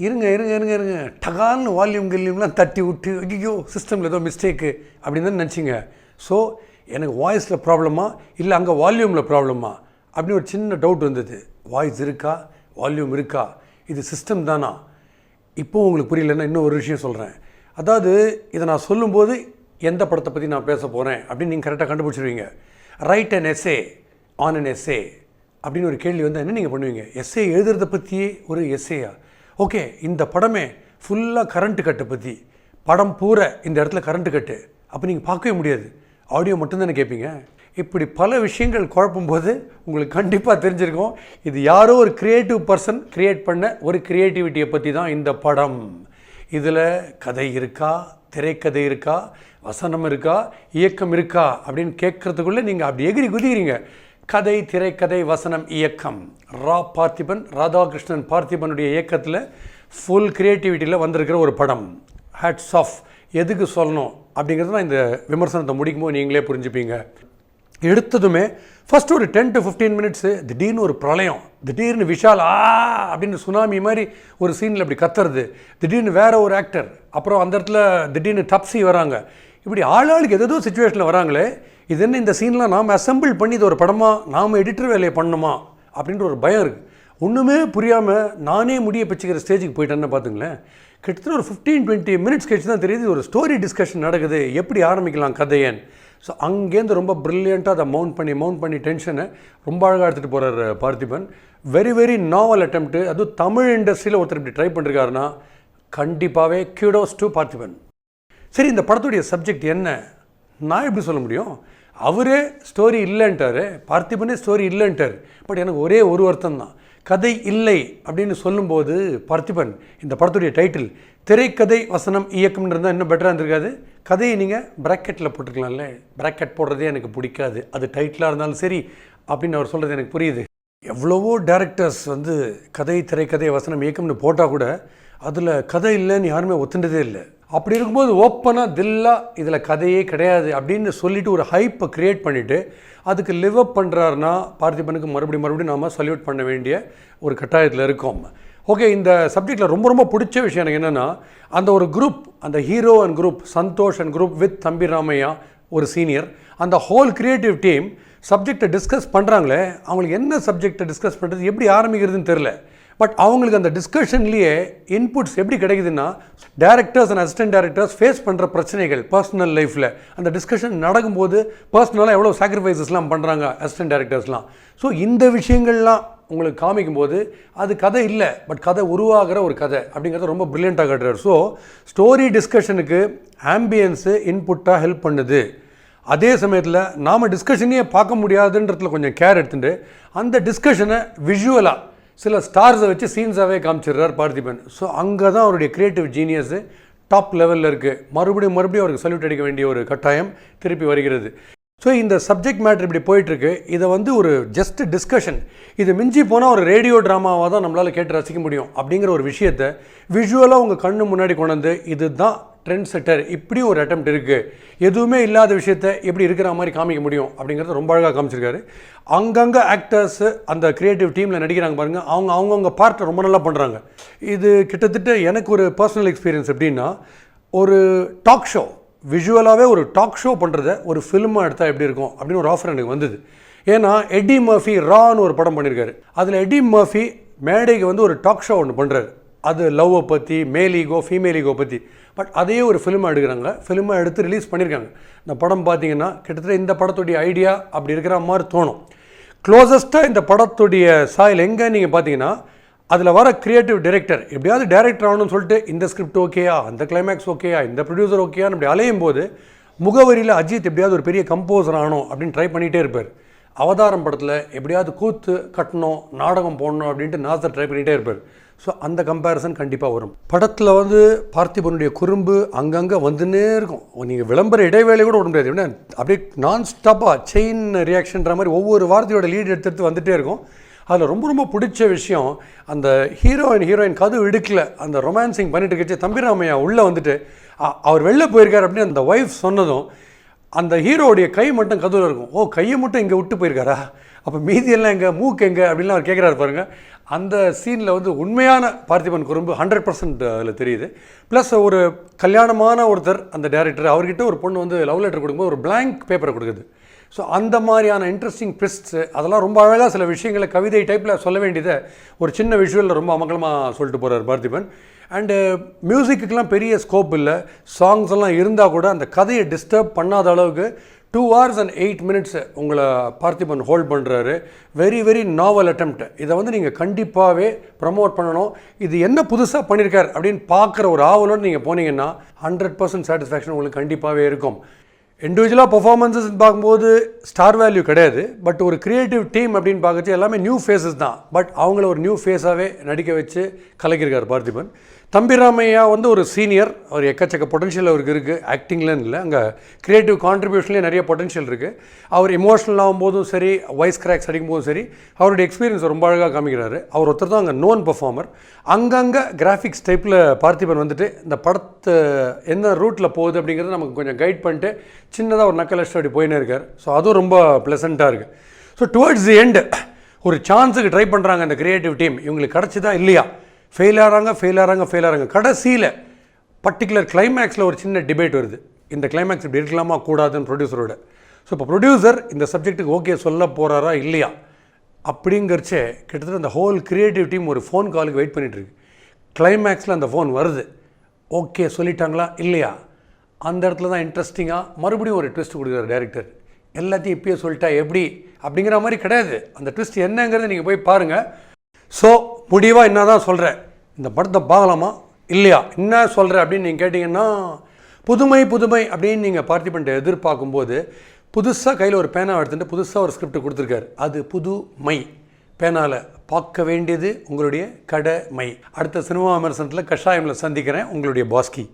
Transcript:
இருங்க இருங்க இருங்க இருங்க டகால்னு வால்யூம் கில்யூம்லாம் தட்டி விட்டு ஐயோ சிஸ்டமில் ஏதோ மிஸ்டேக்கு அப்படின்னு தான் நினச்சிங்க. ஸோ எனக்கு வாய்ஸில் ப்ராப்ளமா இல்லை அங்கே வால்யூமில் ப்ராப்ளமா அப்படின்னு ஒரு சின்ன டவுட் வந்தது. வாய்ஸ் இருக்கா, வால்யூம் இருக்கா, இது சிஸ்டம் தானா? இப்போது உங்களுக்கு புரியலன்னா இன்னும் ஒரு விஷயம் சொல்கிறேன். அதாவது இதை நான் சொல்லும்போது எந்த படத்தை பற்றி நான் பேச போகிறேன் அப்படின்னு நீங்கள் கரெக்டாக கண்டுபிடிச்சிருவீங்க. ரைட் அன் எஸ்ஏ ஆன் அன் எஸ்ஏ அப்படின்னு ஒரு கேள்வி வந்தால் என்ன நீங்கள் பண்ணுவீங்க? எஸ்ஏ எழுதுறதை பற்றியே ஒரு எஸ்ஏயா? ஓகே, இந்த படமே ஃபுல்லாக கரண்ட்டு கட்டை பற்றி, படம் பூரா இந்த இடத்துல கரண்ட்டு கட்டு, அப்போ நீங்கள் பார்க்கவே முடியாது, ஆடியோ மட்டும்தானே கேட்பீங்க. இப்படி பல விஷயங்கள் குழப்பும் போது உங்களுக்கு கண்டிப்பாக தெரிஞ்சிருக்கும் இது யாரோ ஒரு க்ரியேட்டிவ் பர்சன் க்ரியேட் பண்ண ஒரு க்ரியேட்டிவிட்டியை பற்றி தான் இந்த படம். இதில் கதை இருக்கா, திரைக்கதை இருக்கா, வசனம் இருக்கா, இயக்கம் இருக்கா அப்படின்னு கேட்குறதுக்குள்ளே நீங்கள் அப்படி எகிரி குதிக்கிறீங்க. கதை, திரைக்கதை, வசனம், இயக்கம், பார்த்திபன், ராதாகிருஷ்ணன் பார்த்திபனுடைய இயக்கத்தில் ஃபுல் க்ரியேட்டிவிட்டியில் வந்திருக்கிற ஒரு படம். Hats off. எதுக்கு சொல்லணும் அப்படிங்கிறது தான் இந்த விமர்சனத்தை முடிக்கும்போது நீங்களே புரிஞ்சுப்பீங்க. எடுத்ததுமே ஃபஸ்ட்டு ஒரு 10 to 15 மினிட்ஸு திடீர்னு ஒரு பிரளயம், திடீர்னு விஷால் அப்படின்னு சுனாமி மாதிரி ஒரு சீனில் அப்படி கத்துறது, திடீர்னு வேற ஒரு ஆக்டர், அப்புறம் அந்த இடத்துல திடீர்னு டப்ஸி வராங்க, இப்படி ஆளாளுக்கு ஏதோ சுச்சுவேஷனில் வராங்களே, இது என்ன இந்த சீன்லாம் நாம் அசம்பிள் பண்ணி இது ஒரு படமாக நாம் எடிட்டர் வேலையை பண்ணணுமா அப்படின்ற ஒரு பயம் இருக்குது. ஒன்றுமே புரியாமல் நானே முடிய பிச்சுக்கிற ஸ்டேஜுக்கு போயிட்டேன்னு பார்த்துங்களேன். கிட்டத்தட்ட ஒரு 15-20 மினிட்ஸ் கழிச்சு தான் தெரியுது ஒரு ஸ்டோரி டிஸ்கஷன் நடக்குது, எப்படி ஆரம்பிக்கலாம் கதையன். ஸோ அங்கேருந்து ரொம்ப ப்ரில்லியண்ட்டாக அதை மவுண்ட் பண்ணி டென்ஷனை ரொம்ப அழகாக எடுத்துகிட்டு போகிறார் பார்த்திபன். வெரி வெரி நாவல் அட்டெம்ப்ட்டு. அதுவும் தமிழ் இண்டஸ்ட்ரியில் ஒருத்தர் இப்படி ட்ரை பண்ணிருக்காருன்னா கண்டிப்பாகவே குடோஸ் டு பார்த்திபன். சரி, இந்த படத்துடைய சப்ஜெக்ட் என்ன? நான் எப்படி சொல்ல முடியும்? அவரே ஸ்டோரி இல்லைன்ட்டார், பார்த்திபனே ஸ்டோரி இல்லைன்ட்டார். பட் எனக்கு ஒரே ஒரு அர்த்தம் தான், கதை இல்லை அப்படின்னு சொல்லும்போது பார்த்திபன் இந்த படத்துடைய டைட்டில் திரைக்கதை, வசனம், இயக்கம்னு இருந்தால் இன்னும் பெட்டராக இருந்திருக்காது. கதையை நீங்கள் ப்ராக்கெட்டில் போட்டுருக்கலாம்ல. ப்ராக்கெட் போடுறதே எனக்கு பிடிக்காது, அது டைட்டிலாக இருந்தாலும் சரி அப்படின்னு அவர் சொல்கிறது எனக்கு புரியுது. எவ்வளவோ டேரக்டர்ஸ் வந்து கதை, திரைக்கதை, வசனம், இயக்கம்னு போட்டால் கூட அதில் கதை இல்லைன்னு யாருமே ஒத்துண்டதே இல்லை. அப்படி இருக்கும்போது ஓப்பனாக தில்லாக இதில் கதையே கிடையாது அப்படின்னு சொல்லிவிட்டு ஒரு ஹைப்பை க்ரியேட் பண்ணிவிட்டு அதுக்கு லிவ் அப் பண்ணுறாருன்னா பார்த்திபனுக்கு மறுபடியும் நாம் சல்யூட் பண்ண வேண்டிய ஒரு கட்டாயத்தில் இருக்கோம். ஓகே, இந்த சப்ஜெக்டில் ரொம்ப ரொம்ப பிடிச்ச விஷயம் எனக்கு என்னென்னா, அந்த ஒரு குரூப், அந்த hero and group, Santhosh and group with தம்பி ராமையா ஒரு சீனியர், அந்த ஹோல் க்ரியேட்டிவ் டீம் சப்ஜெக்டை டிஸ்கஸ் பண்ணுறாங்களே, அவங்களுக்கு என்ன சப்ஜெக்டை டிஸ்கஸ் பண்ணுறது, எப்படி ஆரம்பிக்கிறதுன்னு தெரில. பட் அவங்களுக்கு அந்த டிஸ்கஷன்லேயே இன்புட்ஸ் எப்படி கிடைக்குதுன்னா, directors and assistant directors face பண்ணுற பிரச்சனைகள் பர்சனல் லைஃப்பில் அந்த டிஸ்கஷன் நடக்கும்போது பர்சனலாக எவ்வளோ சாக்ரிஃபைசஸ்லாம் பண்ணுறாங்க அசிஸ்டன்ட் டேரக்டர்ஸ்லாம். ஸோ இந்த விஷயங்கள்லாம் உங்களுக்கு காமிக்கும்போது அது கதை இல்லை, பட் கதை உருவாகிற ஒரு கதை அப்படிங்கிறத ரொம்ப ப்ரில்லியண்ட்டாக காட்டுறாரு. ஸோ ஸ்டோரி டிஸ்கஷனுக்கு ஆம்பியன்ஸு இன்புட்டாக ஹெல்ப் பண்ணுது. அதே சமயத்தில் நாம் டிஸ்கஷனையே பார்க்க முடியாதுன்றதுல கொஞ்சம் கேர் எடுத்துட்டு அந்த டிஸ்கஷனை விஷுவலாக சில ஸ்டார்ஸை வச்சு சீன்ஸாகவே காமிச்சிடுறார் பார்த்திபன். ஸோ அங்கே தான் அவருடைய க்ரியேட்டிவ் ஜீனியஸு டாப் லெவலில் இருக்குது. மறுபடியும் அவருக்கு சல்யூட் அடிக்க வேண்டிய ஒரு கட்டாயம் திருப்பி வருகிறது. ஸோ இந்த சப்ஜெக்ட் மேட்ரு இப்படி போயிட்டுருக்கு. இதை வந்து ஒரு ஜஸ்ட் டிஸ்கஷன், இது மிஞ்சி போனால் ஒரு ரேடியோ ட்ராமாவாக தான் நம்மளால் கேட்டு ரசிக்க முடியும் அப்படிங்கிற ஒரு விஷயத்தை விஷுவலாக உங்கள் கண்ணு முன்னாடி கொண்டு வந்து இது தான் ட்ரெண்ட் செட்டர், இப்படி ஒரு அட்டெம்ப்ட் இருக்குது, எதுவுமே இல்லாத விஷயத்தை எப்படி இருக்கிற மாதிரி காமிக்க முடியும் அப்படிங்கிறத ரொம்ப அழகாக காமிச்சிருக்காரு. அங்கங்கே ஆக்டர்ஸு அந்த க்ரியேட்டிவ் டீமில் நடிக்கிறாங்க பாருங்கள், அவங்கவுங்க பார்ட்டை ரொம்ப நல்லா பண்ணுறாங்க. இது கிட்டத்தட்ட எனக்கு ஒரு பர்சனல் எக்ஸ்பீரியன்ஸ் எப்படின்னா, ஒரு டாக் ஷோ விஷுவலாகவே ஒரு டாக் ஷோ பண்ணுறத ஒரு ஃபிலிமாக எடுத்தால் எப்படி இருக்கும் அப்படின்னு ஒரு ஆஃபர் எனக்கு வந்தது. ஏன்னா எட்டி மர்ஃபி ரான்னு ஒரு படம் பண்ணியிருக்காரு. அதில் எட்டி மர்ஃபி மேடைக்கு வந்து ஒரு டாக் ஷோ ஒன்று பண்ணுறாரு. அது லவ்வை பற்றி, மேல் ஈகோ, ஃபீமேல் ஈகோ பற்றி. பட் அதையே ஒரு ஃபிலிமாக எடுக்கிறாங்க, ஃபிலிமாக எடுத்து ரிலீஸ் பண்ணியிருக்காங்க. இந்த படம் பார்த்தீங்கன்னா கிட்டத்தட்ட இந்த படத்துடைய ஐடியா அப்படி இருக்கிற மாதிரி தோணும். க்ளோசஸ்ட்டாக இந்த படத்துடைய சாயல் எங்கே நீங்கள் பார்த்தீங்கன்னா, அதில் வர க்ரியேட்டிவ் டைரக்டர் எப்படியாவது டைரக்டர் ஆகணும்னு சொல்லிட்டு இந்த ஸ்கிரிப்ட் ஓகேயா, அந்த கிளைமேக்ஸ் ஓகேயா, இந்த ப்ரொடியூசர் ஓகேயான்னு அப்படி அலையும் போது முகவரியில் அஜித் எப்படியாவது ஒரு பெரிய கம்போசர் ஆகணும் அப்படின்னு ட்ரை பண்ணிகிட்டே இருப்பார். அவதாரம் படத்தில் எப்படியாவது கூத்து கட்டணும், நாடகம் போடணும் அப்படின்ட்டு நாசர் ட்ரை பண்ணிகிட்டே இருப்பார். ஸோ அந்த கம்பேரிசன் கண்டிப்பாக வரும். படத்தில் வந்து பார்த்திபனுடைய குறும்பு அங்கங்கே வந்துன்னே இருக்கும். நீங்கள் விளம்பர இடைவேளை கூட விட முடியாது, எப்படின்னா அப்படியே நான் ஸ்டாப்பாக செயின் ரியாக்ஷன்ற மாதிரி ஒவ்வொரு வார்த்தையோட லீட் எடுத்து வந்துகிட்டே இருக்கும். அதில் ரொம்ப ரொம்ப பிடிச்ச விஷயம், அந்த ஹீரோயின் கதவு இடுக்கல அந்த ரொமான்சிங் பண்ணிட்டு இருக்கச்சு தம்பிராமையா உள்ளே வந்துட்டு அவர் வெளில போயிருக்கார் அப்படின்னு அந்த ஒய்ஃப் சொன்னதும் அந்த ஹீரோடைய கை மட்டும் கதவில் இருக்கும். ஓ, கையை மட்டும் இங்கே விட்டு போயிருக்காரா அப்போ மீதி எல்லாம் எங்கே மூக்கு எங்கே அப்படின்லாம் அவர் கேட்குறாரு பாருங்க. அந்த சீனில் வந்து உண்மையான பார்த்திபன் குறும்பு 100% அதில் தெரியுது. ப்ளஸ் ஒரு கல்யாணமான ஒருத்தர் அந்த டேரக்டர் அவர்கிட்ட ஒரு பொண்ணு வந்து லவ் லெட்டர் கொடுக்கும்போது ஒரு பிளாங்க் பேப்பரை கொடுக்குது. ஸோ அந்த மாதிரியான இன்ட்ரெஸ்டிங் ட்விஸ்ட்ஸு அதெல்லாம் ரொம்ப அழகாக சில விஷயங்களை கவிதை டைப்பில் சொல்ல வேண்டியதை ஒரு சின்ன விஷுவலில் ரொம்ப அமங்கலமாக சொல்லிட்டு போகிறார் பார்த்திபன். அண்டு மியூசிக்குக்கெலாம் பெரிய ஸ்கோப் இல்லை, சாங்ஸ் எல்லாம் இருந்தால் கூட அந்த கதையை டிஸ்டர்ப் பண்ணாத அளவுக்கு 2 hours and 8 minutes உங்களை பார்த்திபன் ஹோல்ட் பண்ணுறாரு. வெரி வெரி நாவல் அட்டெம்ப்ட். இதை வந்து நீங்கள் கண்டிப்பாகவே ப்ரமோட் பண்ணணும். இது என்ன புதுசாக பண்ணியிருக்கார் அப்படின்னு பார்க்குற ஒரு ஆவலோடு நீங்கள் போனீங்கன்னா 100% சாட்டிஸ்ஃபேக்ஷன் உங்களுக்கு கண்டிப்பாகவே இருக்கும். இண்டிவிஜுவலாக பர்ஃபார்மன்ஸஸ் பார்க்கும்போது ஸ்டார் வேல்யூ கிடையாது. பட் ஒரு க்ரியேட்டிவ் டீம் அப்படின்னு பார்க்கறது எல்லாமே நியூ ஃபேஸஸ் தான். பட் அவங்கள ஒரு நியூ ஃபேஸாகவே நடிக்க வச்சு கலக்கியிருக்கார் பார்த்திபன். தம்பிராமையா வந்து ஒரு சீனியர், அவர் எக்கச்சக்க பொட்டன்ஷியல் அவருக்கு இருக்குது. ஆக்டிங்லன்னு இல்லை, அங்கே க்ரியேட்டிவ் கான்ட்ரிபியூஷன்லேயே நிறைய பொட்டன்ஷியல் இருக்குது. அவர் எமோஷனல் ஆகும்போதும் சரி, வாய்ஸ் கிராக்ஸ் அடிக்கும்போதும் சரி, அவருடைய எக்ஸ்பீரியன்ஸ் ரொம்ப அழகாக காமிக்கிறாரு. அவர் ஒருத்தர் தான் அங்கே நோன் பர்ஃபார்மர். அங்கங்கே கிராஃபிக்ஸ் டைப்பில் பார்த்திபன் வந்துட்டு இந்த படத்தை என்ன ரூட்டில் போகுது அப்படிங்கிறத நமக்கு கொஞ்சம் கைட் பண்ணிட்டு சின்னதாக ஒரு நக்கல் அப்படி போயினே இருக்கார். ஸோ அதுவும் ரொம்ப ப்ளசண்ட்டாக இருக்குது. ஸோ டுவர்ட்ஸ் தி எண்டு ஒரு சான்ஸுக்கு ட்ரை பண்ணுறாங்க அந்த க்ரியேட்டிவ் டீம். இவங்களுக்கு கிடச்சிதா இல்லையா, ஃபெயில் ஆகிறாங்க. கடைசியில் பர்டிகுலர் கிளைமேக்ஸில் ஒரு சின்ன டிபேட் வருது. இந்த கிளைமேக்ஸ் இப்படி இருக்கலாமா கூடாதுன்னு ப்ரொடியூசரோட. ஸோ இப்போ ப்ரொடியூசர் இந்த சப்ஜெக்ட்டுக்கு ஓகே சொல்ல போகிறாரா இல்லையா அப்படிங்கிறச்சே கிட்டத்தட்ட அந்த ஹோல் க்ரியேட்டிவ் டீம் ஒரு ஃபோன் காலுக்கு வெயிட் பண்ணிகிட்ருக்கு. கிளைமேக்ஸில் அந்த ஃபோன் வருது, ஓகே சொல்லிட்டாங்களா இல்லையா. அந்த இடத்துல தான் இன்ட்ரெஸ்டிங்காக மறுபடியும் ஒரு ட்விஸ்ட் கொடுக்குறாரு டைரக்டர். எல்லாத்தையும் இப்பயே சொல்லிட்டா எப்படி அப்படிங்கிற மாதிரி கிடையாது. அந்த ட்விஸ்ட் என்னங்கிறத நீங்கள் போய் பாருங்கள். ஸோ முடிவாக என்ன தான் சொல்கிறேன், இந்த படத்தை பார்க்கலாமா இல்லையா, என்ன சொல்கிறேன் அப்படின்னு நீங்கள் கேட்டிங்கன்னா, புதுமை அப்படின்னு நீங்கள் பார்த்திபன்ட்ட எதிர்பார்க்கும்போது புதுசாக கையில் ஒரு பேனா எடுத்துகிட்டு புதுசாக ஒரு ஸ்கிரிப்ட் கொடுத்துருக்காரு. அது புதுமை. பேனாவில் பார்க்க வேண்டியது உங்களுடைய கடமை. அடுத்த சினிமா விமர்சனத்தில் கஷாயமில் சந்திக்கிறேன். உங்களுடைய பாஸ்கி.